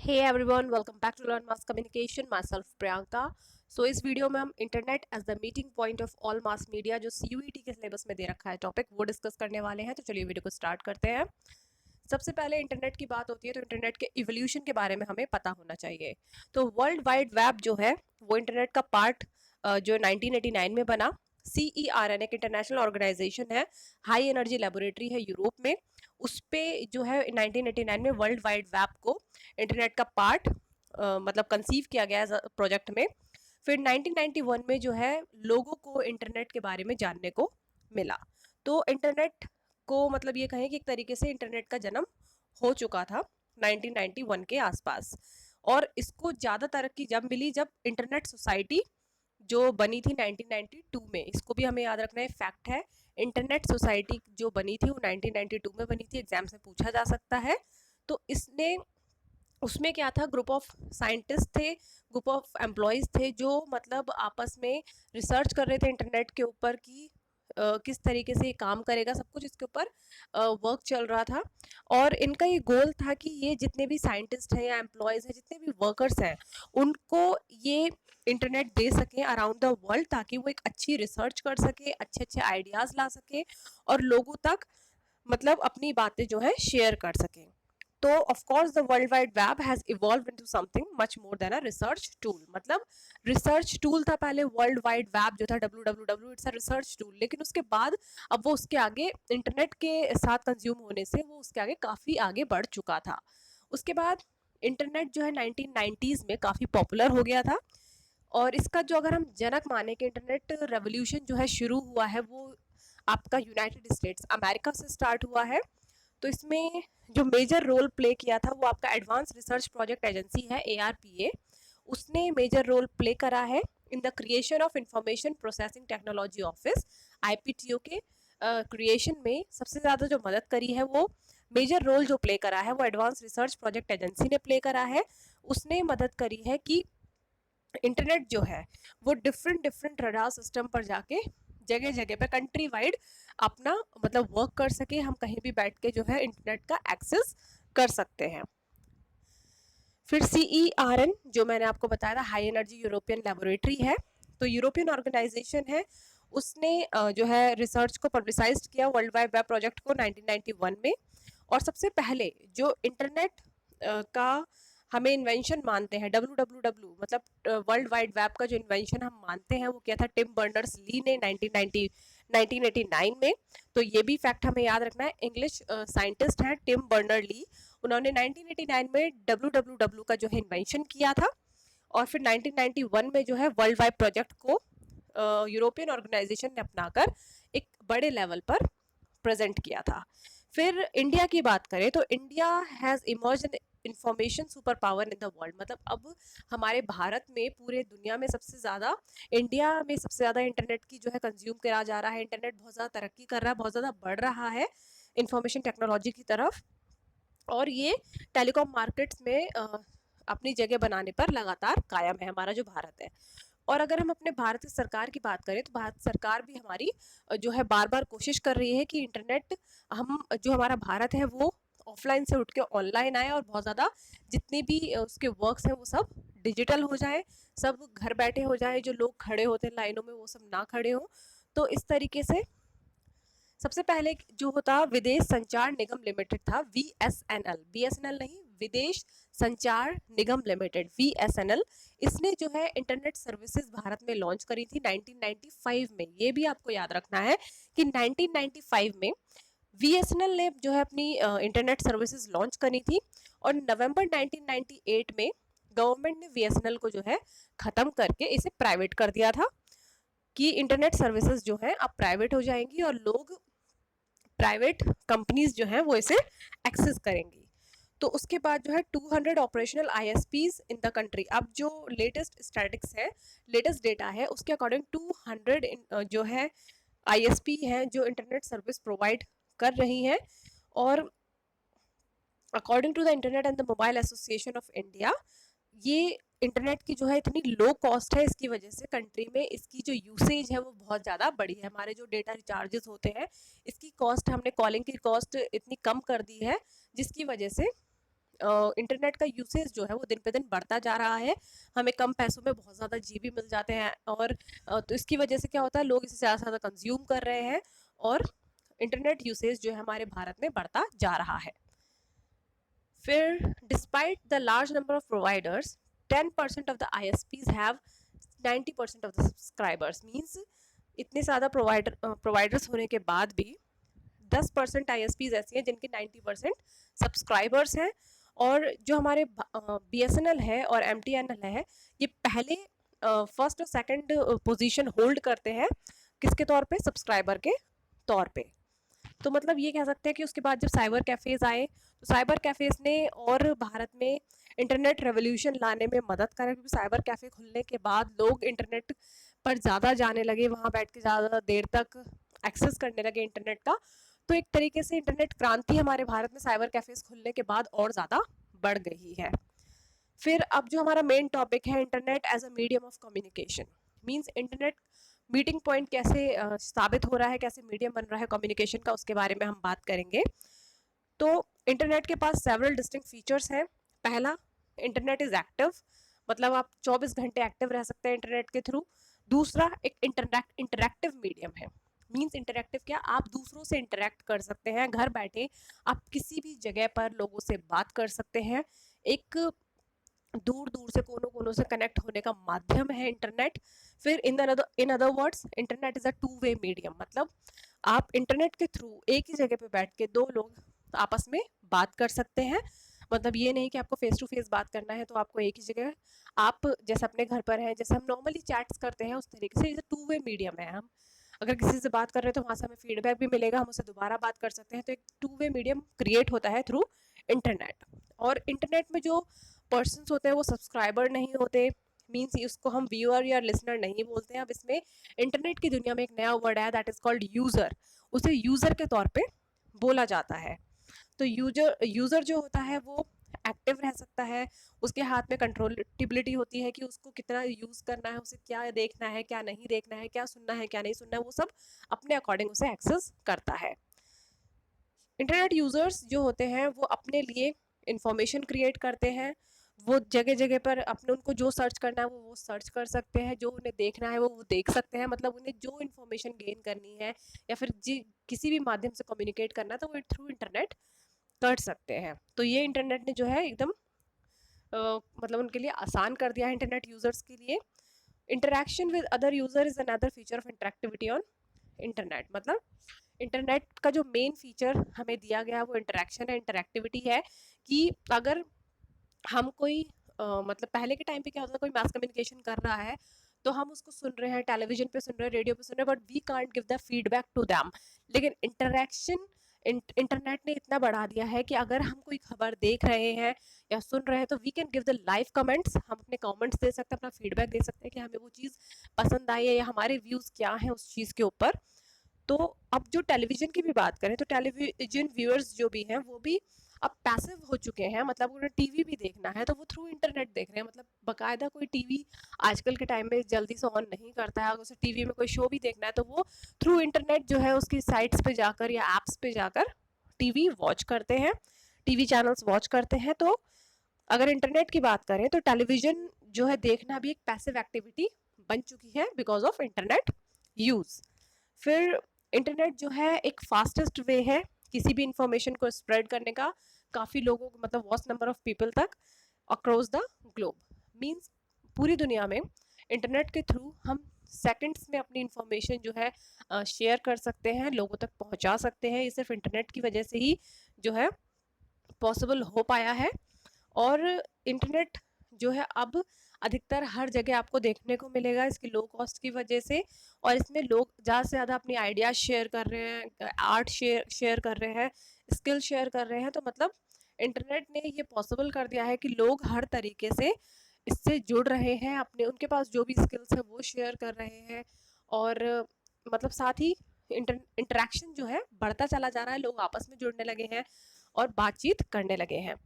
Hey everyone, welcome back to Learn Mass Communication. Myself Priyanka. So इस video में हम internet as the meeting point of all mass media जो CUET के syllabus में दे रखा है टॉपिक वो डिस्कस करने वाले हैं। तो चलिए वीडियो को स्टार्ट करते हैं। सबसे पहले इंटरनेट की बात होती है तो इंटरनेट के इवोल्यूशन के बारे में हमें पता होना चाहिए। तो वर्ल्ड वाइड वेब जो है वो इंटरनेट का पार्ट जो 1989 में बना। CERN एक इंटरनेशनल ऑर्गेनाइजेशन है, हाई एनर्जी लेबोरेटरी है यूरोप में। उस पे जो है 1989 में वर्ल्ड वाइड वेब को इंटरनेट का पार्ट मतलब कंसीव किया गया प्रोजेक्ट में। फिर 1991 में जो है लोगों को इंटरनेट के बारे में जानने को मिला। तो इंटरनेट को मतलब ये कहें कि एक तरीके से इंटरनेट का जन्म हो चुका था 1991 के आसपास। और इसको ज़्यादा तरक्की जब मिली जब इंटरनेट सोसाइटी जो बनी थी 1992 में। इसको भी हमें याद रखना है, फैक्ट है। इंटरनेट सोसाइटी जो बनी थी वो 1992 में बनी थी, एग्जाम से पूछा जा सकता है। तो इसने उसमें क्या था, ग्रुप ऑफ साइंटिस्ट थे, ग्रुप ऑफ एम्प्लॉयज़ थे जो मतलब आपस में रिसर्च कर रहे थे इंटरनेट के ऊपर कि किस तरीके से ये काम करेगा, सब कुछ इसके ऊपर वर्क चल रहा था। और इनका ये गोल था कि ये जितने भी साइंटिस्ट हैं या एम्प्लॉयज़ हैं, जितने भी वर्कर्स हैं, उनको ये इंटरनेट दे सकें अराउंड द वर्ल्ड, ताकि वो एक अच्छी रिसर्च कर सके, अच्छे अच्छे आइडियाज़ ला सके और लोगों तक मतलब अपनी बातें जो है शेयर कर सकें। तो of course the world wide web has evolve into something much more than a research tool. मतलब रिसर्च टूल था पहले, वर्ल्ड वाइड वेब जो था WWW, it's a research tool. लेकिन उसके बाद अब वो उसके आगे इंटरनेट के साथ कंज्यूम होने से वो उसके आगे काफ़ी आगे बढ़ चुका था। उसके बाद इंटरनेट जो है 1990s में काफ़ी पॉपुलर हो गया था। और इसका जो अगर हम जनक माने कि इंटरनेट रेवोल्यूशन जो है शुरू हुआ है वो आपका यूनाइटेड स्टेट्स अमेरिका से स्टार्ट हुआ है। तो इसमें जो मेजर रोल प्ले किया था वो आपका एडवांस रिसर्च प्रोजेक्ट एजेंसी है ARPA। उसने मेजर रोल प्ले करा है in the creation of information processing technology office, IPTO के क्रिएशन में सबसे ज़्यादा जो मदद करी है, वो मेजर रोल जो प्ले करा है वो एडवांस रिसर्च प्रोजेक्ट एजेंसी ने प्ले करा है। उसने मदद करी है कि इंटरनेट जो है वो डिफरेंट डिफरेंट रडार सिस्टम पर जाके जगह जगह पे कंट्री वाइड अपना मतलब वर्क कर सके, हम कहीं भी बैठ के जो है इंटरनेट का एक्सेस कर सकते हैं। फिर CERN जो मैंने आपको बताया था, हाई एनर्जी यूरोपियन लेबोरेटरी है। तो यूरोपियन ऑर्गेनाइजेशन है, उसने जो है रिसर्च को पब्लिसाइज किया वर्ल्ड वाइड वेब प्रोजेक्ट को 1991 में। और सबसे पहले जो इंटरनेट का हमें इन्वेंशन मानते हैं, WWW मतलब वर्ल्ड वाइड वेब का जो इन्वेंशन हम मानते हैं वो किया था टिम बर्नर्स ली ने 1989 में। तो ये भी फैक्ट हमें याद रखना है। इंग्लिश साइंटिस्ट हैं टिम बर्नर ली, उन्होंने 1989 में WWW का जो है इन्वेंशन किया था। और फिर 1991 में जो है वर्ल्ड वाइड प्रोजेक्ट को यूरोपियन ऑर्गेनाइजेशन ने अपनाकर एक बड़े लेवल पर प्रेजेंट किया था। फिर इंडिया की बात करें तो India has emerge in information super power in the world. मतलब अब हमारे भारत में पूरे दुनिया में सबसे ज़्यादा, इंडिया में सबसे ज़्यादा इंटरनेट की जो है कंज्यूम करा जा रहा है। इंटरनेट बहुत ज़्यादा तरक्की कर रहा है, बहुत ज़्यादा बढ़ रहा है इंफॉर्मेशन टेक्नोलॉजी की तरफ। और ये टेलीकॉम मार्केट्स में अपनी जगह बनाने पर लगातार कायम है हमारा जो भारत है। और अगर हम अपने भारत सरकार की बात करें तो भारत सरकार भी हमारी जो है बार बार कोशिश कर रही है कि इंटरनेट हम जो हमारा भारत है वो ऑफलाइन से उठ के ऑनलाइन आए और बहुत ज़्यादा जितने भी उसके वर्क्स हैं वो सब डिजिटल हो जाए, सब घर बैठे हो जाए, जो लोग खड़े होते हैं लाइनों में वो सब ना खड़े हों। तो इस तरीके से सबसे पहले जो होता विदेश संचार निगम लिमिटेड था, BSNL नहीं, विदेश संचार निगम लिमिटेड VSNL। इसने जो है इंटरनेट सर्विसेज भारत में लॉन्च करी थी 1995 में। ये भी आपको याद रखना है कि 1995 में VSNL ने जो है अपनी इंटरनेट सर्विसेज लॉन्च करी थी। और नवंबर 1998 में गवर्नमेंट ने VSNL को जो है ख़त्म करके इसे प्राइवेट कर दिया था कि इंटरनेट सर्विसेज जो है अब प्राइवेट हो जाएंगी और लोग, प्राइवेट कंपनीज जो हैं वो इसे एक्सेस करेंगी। तो उसके बाद जो है 200 operational ISPs in the country. अब जो लेटेस्ट स्टैटिक्स है, लेटेस्ट डेटा है, उसके अकॉर्डिंग 200 जो है ISP हैं जो इंटरनेट सर्विस प्रोवाइड कर रही हैं। और according to the internet and the mobile association of India, ये इंटरनेट की जो है इतनी लो कॉस्ट है, इसकी वजह से कंट्री में इसकी जो यूसेज है वो बहुत ज़्यादा बढ़ी है। हमारे जो डेटा रिचार्जेस होते हैं इसकी कॉस्ट, हमने कॉलिंग की कॉस्ट इतनी कम कर दी है जिसकी वजह से इंटरनेट का यूसेज जो है वो दिन पे दिन बढ़ता जा रहा है, हमें कम पैसों में बहुत ज़्यादा जीबी मिल जाते हैं, और तो इसकी वजह से क्या होता है, लोग इसे ज़्यादा से ज़्यादा कंज्यूम कर रहे हैं, और इंटरनेट यूसेज जो है हमारे भारत में बढ़ता जा रहा है। फिर despite the large number of providers, 10% of the ISPs have 90% of the subscribers, means इतने ज़्यादा प्रोवाइडर्स होने के बाद भी 10% ISPs ऐसी हैं जिनके 90% सब्सक्राइबर्स हैं, और जो हमारे BSNL है और MTNL है, ये पहले फर्स्ट और सेकंड पोजीशन होल्ड करते हैं, किसके तौर पे, सब्सक्राइबर के तौर पे। तो मतलब ये कह सकते हैं कि उसके बाद जब साइबर कैफ़ेज़ आए, तो साइबर कैफ़ेज़ ने और भारत में इंटरनेट रेवोल्यूशन लाने में मदद करा, क्योंकि साइबर कैफ़े खुलने के बाद लोग इंटरनेट पर ज़्यादा जाने लगे, वहाँ बैठ के ज़्यादा देर तक एक्सेस करने लगे इंटरनेट का। तो एक तरीके से इंटरनेट क्रांति हमारे भारत में साइबर कैफ़ेज़ खुलने के बाद और ज़्यादा बढ़ गई है। फिर अब जो हमारा मेन टॉपिक है, internet as a medium of communication, means internet meeting point कैसे साबित हो रहा है, कैसे मीडियम बन रहा है कम्युनिकेशन का, उसके बारे में हम बात करेंगे। तो इंटरनेट के पास सेवरल डिस्टिंक्ट फीचर्स हैं। पहला, इंटरनेट इज एक्टिव, मतलब आप 24 घंटे एक्टिव रह सकते हैं इंटरनेट के थ्रू। दूसरा, एक इंटरैक्टिव मीडियम है, मीन्स इंटरैक्टिव क्या, आप दूसरों से इंटरैक्ट कर सकते हैं, घर बैठे आप किसी भी जगह पर लोगों से बात कर सकते हैं, एक दूर दूर से कोनों कोनों से कनेक्ट होने का माध्यम है इंटरनेट। फिर in other words, internet is a two way medium, मतलब आप इंटरनेट के थ्रू एक ही जगह पे बैठ के दो लोग आपस में बात कर सकते हैं। मतलब ये नहीं कि आपको फेस टू फेस बात करना है तो आपको एक ही जगह, आप जैसे अपने घर पर हैं, जैसे हम नॉर्मली चैट्स करते हैं, उस तरीके से टू वे मीडियम है। हम अगर किसी से बात कर रहे हैं तो वहाँ से हमें फीडबैक भी मिलेगा, हम उससे दोबारा बात कर सकते हैं, तो एक टू वे मीडियम क्रिएट होता है थ्रू इंटरनेट। और इंटरनेट में जो पर्सन्स होते हैं वो सब्सक्राइबर नहीं होते, मीन्स उसको हम व्यूअर या लिसनर नहीं बोलते हैं। अब इसमें इंटरनेट की दुनिया में एक नया वर्ड है, दैट इज कॉल्ड यूज़र, उसे यूज़र के तौर पे बोला जाता है। तो यूज़र जो होता है वो एक्टिव रह सकता है, उसके हाथ में कंट्रोलेबिलिटी होती है कि उसको कितना यूज़ करना है, उसे क्या देखना है, क्या नहीं देखना है, क्या सुनना है, क्या नहीं सुनना है, वो सब अपने अकॉर्डिंग उसे एक्सेस करता है। इंटरनेट यूज़र्स जो होते हैं वो अपने लिए इंफॉर्मेशन क्रिएट करते हैं, वो जगह जगह पर अपने, उनको जो सर्च करना है वो सर्च कर सकते हैं, जो उन्हें देखना है वो देख सकते हैं, मतलब उन्हें जो इन्फॉर्मेशन गेन करनी है या फिर जी किसी भी माध्यम से कम्युनिकेट करना है तो वो थ्रू इंटरनेट कर सकते हैं। तो ये इंटरनेट ने जो है एकदम मतलब उनके लिए आसान कर दिया है इंटरनेट यूज़र्स के लिए। Interaction with other user is another feature of interactivity on internet, मतलब इंटरनेट का जो मेन फीचर हमें दिया गया है वो इंटरेक्शन है, इंटरेक्टिविटी है, कि अगर हम कोई मतलब पहले के टाइम पे क्या होता था, कोई मास कम्युनिकेशन कर रहा है तो हम उसको सुन रहे हैं, टेलीविजन पे सुन रहे हैं, रेडियो पे सुन रहे हैं, but we can't give the feedback to them. लेकिन इंटरेक्शन इंटरनेट ने इतना बढ़ा दिया है कि अगर हम कोई खबर देख रहे हैं या सुन रहे हैं तो we can give the live comments, हम अपने कमेंट्स दे सकते हैं, अपना फीडबैक दे सकते हैं कि हमें वो चीज़ पसंद आई है या हमारे व्यूज़ क्या हैं उस चीज़ के ऊपर। तो अब जो टेलीविजन की भी बात करें तो टेलीविजन व्यूअर्स जो भी हैं वो भी अब पैसिव हो चुके हैं, मतलब उन्हें टीवी भी देखना है तो वो थ्रू इंटरनेट देख रहे हैं, मतलब बकायदा कोई टीवी आजकल के टाइम में जल्दी से ऑन नहीं करता है, अगर उसे टीवी में कोई शो भी देखना है तो वो थ्रू इंटरनेट जो है उसकी साइट्स पे जाकर या एप्स पे जाकर टीवी वॉच करते हैं, टीवी चैनल्स वॉच करते हैं। तो अगर इंटरनेट की बात करें तो टेलीविजन जो है देखना भी एक पैसिव एक्टिविटी बन चुकी है बिकॉज ऑफ इंटरनेट यूज़। फिर इंटरनेट जो है एक फास्टेस्ट वे है किसी भी इंफॉर्मेशन को स्प्रेड करने का, काफ़ी लोगों को, मतलब वॉस्ट नंबर ऑफ पीपल तक अक्रॉस द ग्लोब, मीन्स पूरी दुनिया में इंटरनेट के थ्रू हम सेकंड्स में अपनी इंफॉर्मेशन जो है शेयर कर सकते हैं, लोगों तक पहुंचा सकते हैं। ये सिर्फ इंटरनेट की वजह से ही जो है पॉसिबल हो पाया है। और इंटरनेट जो है अब अधिकतर हर जगह आपको देखने को मिलेगा इसकी लो कॉस्ट की वजह से, और इसमें लोग ज़्यादा से ज़्यादा अपनी आइडियाज़ शेयर कर रहे हैं, आर्ट शेयर शेयर कर रहे हैं, स्किल शेयर कर रहे हैं। तो मतलब इंटरनेट ने ये पॉसिबल कर दिया है कि लोग हर तरीके से इससे जुड़ रहे हैं, अपने उनके पास जो भी स्किल्स है वो शेयर कर रहे हैं, और मतलब साथ ही इंटरेक्शन जो है बढ़ता चला जा रहा है, लोग आपस में जुड़ने लगे हैं और बातचीत करने लगे हैं।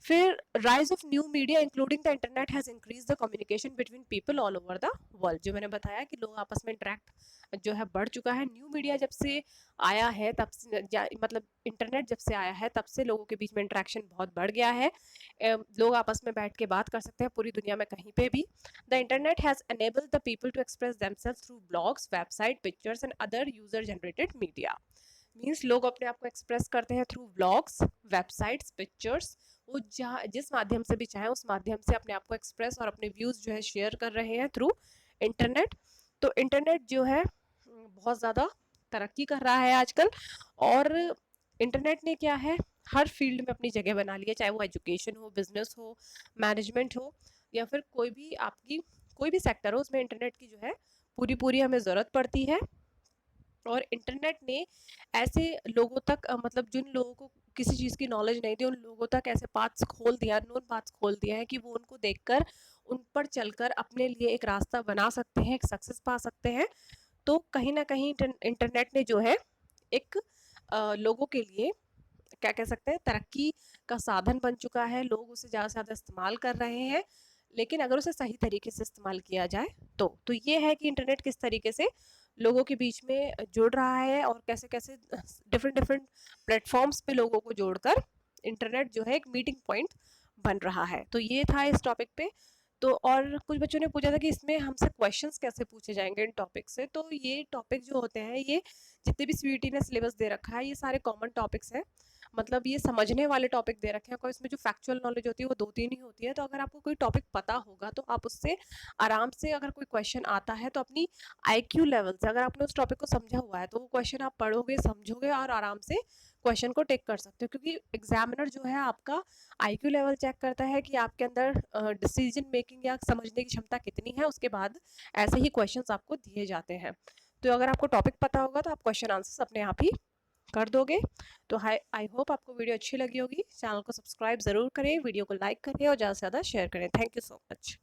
फिर rise of new media including the internet has increase the communication between people all over the world. जो मैंने बताया कि लोग आपस में इंटरेक्ट जो है बढ़ चुका है। न्यू मीडिया जब से आया है तब से मतलब इंटरनेट जब से आया है तब से लोगों के बीच में इंटरेक्शन बहुत बढ़ गया है। लोग आपस में बैठ के बात कर सकते हैं पूरी दुनिया में कहीं पे भी। The internet has enabled the people to express themselves through blogs, website, pictures and other user generated media. Means लोग अपने आप को एक्सप्रेस करते हैं थ्रू ब्लॉग्स, वेबसाइट्स, पिक्चर्स। वो जहाँ जिस माध्यम से भी चाहे उस माध्यम से अपने आप को एक्सप्रेस और अपने व्यूज जो है शेयर कर रहे हैं थ्रू इंटरनेट। तो इंटरनेट जो है बहुत ज़्यादा तरक्की कर रहा है आजकल। और इंटरनेट ने क्या है हर फील्ड में अपनी जगह बना ली है, चाहे वो एजुकेशन हो, बिजनेस हो, मैनेजमेंट हो, या फिर कोई भी आपकी कोई भी सेक्टर हो, उसमें इंटरनेट की जो है पूरी पूरी हमें ज़रूरत पड़ती है। और इंटरनेट ने ऐसे लोगों तक मतलब जिन लोगों को किसी चीज़ की नॉलेज नहीं थी उन लोगों तक ऐसे पाथ्स खोल दिया, नोन पाथ्स खोल दिया है कि वो उनको देखकर उन पर चलकर अपने लिए एक रास्ता बना सकते हैं, एक सक्सेस पा सकते हैं। तो कहीं ना कहीं इंटरनेट ने जो है एक लोगों के लिए क्या कह सकते हैं तरक्की का साधन बन चुका है। लोग उसे ज़्यादा से ज़्यादा इस्तेमाल कर रहे हैं, लेकिन अगर उसे सही तरीके से इस्तेमाल किया जाए तो ये है कि इंटरनेट किस तरीके से लोगों के बीच में जुड़ रहा है और कैसे कैसे डिफरेंट डिफरेंट प्लेटफॉर्म्स पे लोगों को जोड़कर इंटरनेट जो है एक मीटिंग पॉइंट बन रहा है। तो ये था इस टॉपिक पे। तो और कुछ बच्चों ने पूछा था कि इसमें हमसे क्वेश्चंस कैसे पूछे जाएंगे इन टॉपिक से। तो ये टॉपिक जो होते हैं ये जितने भी सीईटी ने सिलेबस दे रखा है ये सारे कॉमन टॉपिक्स हैं। मतलब ये समझने वाले टॉपिक दे रखे हैं, कोई इसमें जो फैक्चुअल नॉलेज होती है वो 2-3 ही होती है। तो अगर आपको कोई टॉपिक पता होगा तो आप उससे आराम से अगर कोई क्वेश्चन आता है तो अपनी आईक्यू लेवल से अगर आपने उस टॉपिक को समझा हुआ है तो वो क्वेश्चन आप पढ़ोगे, समझोगे और आराम से क्वेश्चन को टेक कर सकते हो। क्योंकि एग्जामिनर जो है आपका आईक्यू लेवल चेक करता है कि आपके अंदर डिसीजन मेकिंग या समझने की क्षमता कितनी है, उसके बाद ऐसे ही क्वेश्चंस आपको दिए जाते हैं। तो अगर आपको टॉपिक पता होगा तो आप क्वेश्चन आंसर्स अपने आप ही कर दोगे। तो आई होप आपको वीडियो अच्छी लगी होगी। चैनल को सब्सक्राइब ज़रूर करें, वीडियो को लाइक करें और ज़्यादा से ज़्यादा शेयर करें। Thank you so much.